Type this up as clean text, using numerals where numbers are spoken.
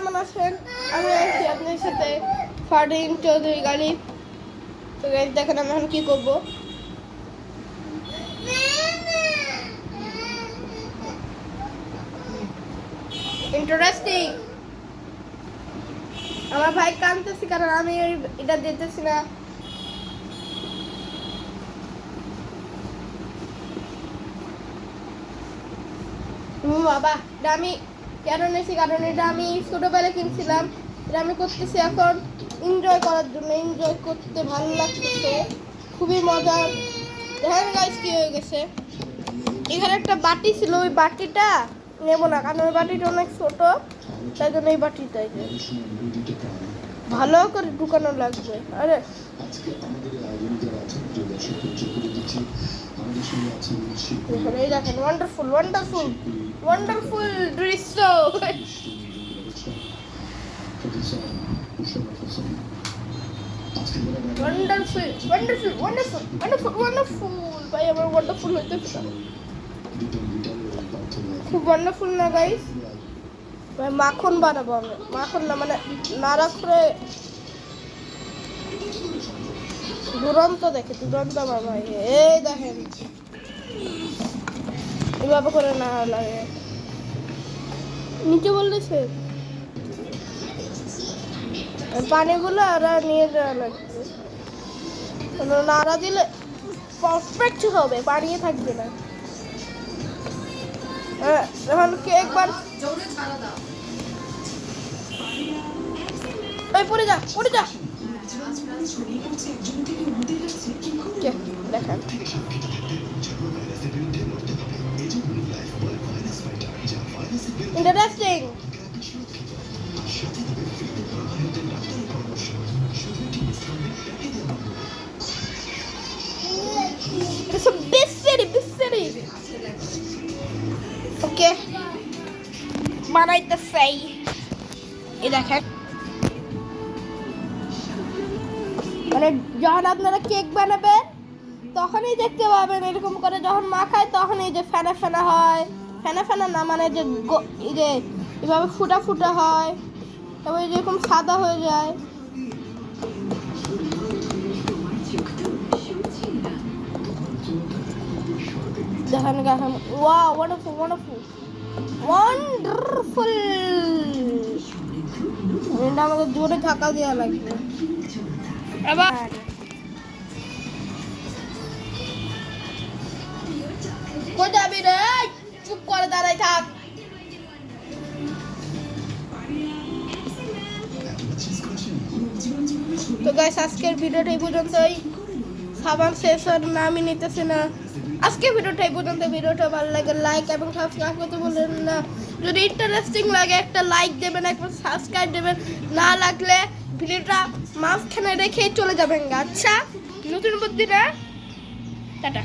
কেমন আছেন? আমি আছি আপনার সাথে ফারদিন চৌধুরী গালি। তো গাইস দেখেন আমি এখন কি করব। ইন্টারেস্টিং। আমার ভাই কাঁদতেছে কারণ আমি এটা দিতেছি না। বাবা এটা আমি কেন নিয়েছি কারণ এটা আমি ছোটবেলায় কিনছিলাম। এটা আমি করতেছি এখন এনজয় করার জন্য, এনজয় করতে ভালো লাগতেছে, খুবই মজা। দেখেন গাইস কি হয়ে গেছে, এখানে একটা বাটি ছিল, ওই বাটিটা নেবো না কারণ ওই বাটিটা অনেক ছোট, তাই জন্য এই বাটিটাই ভালো করে ঢুকানো লাগবে। আরে এই দেখেন ওয়ান্ডারফুল ওয়ান্ডারফুল ওয়ান্ডারফুল দৃশ্য। Wonderful wonderful wonderful wonderful wonderful ভাই আমার ওয়ান্ডারফুল হইতেছে, খুব ওয়ান্ডারফুল না গাইস? ভাই মাখন বানাবো আমি, মাখন না মানে নাড়া করে দুরন্ত দেখে, দুরন্ত আমার ভাই। এই দেখেন এভাবে করে না লাগে, নিচে বলতেছে পানিগুলো ওরা নিয়ে যাওয়া লাগবে, নাড়া দিলে পারফেক্ট হবে, পানিয়ে থাকবে না। এখন একবার ওই পড়ে যা পড়ে যা দেখেন ইন্টারেস্টিং। ওকে বানাইতেছে এই দেখেন, মানে যখন আপনারা কেক বানাবেন তখনই দেখতে পাবেন এরকম করে যখন মাখায় তখন এই যে ফেনা ফেনা হয়, ফেনা ফেনা না মানে যে এই যে এভাবে ফুটা ফুটা হয়, তারপরে যেরকম সাদা হয়ে যায়। দেখেন দেখেন ওয়াও ওয়ান্ডারফুল ওয়ান্ডারফুল ওয়ান্ডারফুল। এটা আমাকে জোরে ধাক্কা দেওয়া লাগবে। এবার কোথায় যাবি রে? চুপ করে দাঁড়াই থাক। তো গাইস আজকের ভিডিওটা এই পর্যন্তই, সাবান শেষ হওয়ার নামই নিতেছে না। আজকের ভিডিওটা এই পর্যন্ত। ভিডিওটা ভালো লাগে লাইক এবং সাবস্ক্রাইব করতে ভুলবেন না। যদি ইন্টারেস্টিং লাগে একটা লাইক দেবেন, একবার সাবস্ক্রাইব দেবেন, না লাগলে ভিডিওটা মাঝখানে রেখে চলে যাবেন। আচ্ছা নতুন বুদ্ধিটা টাটা।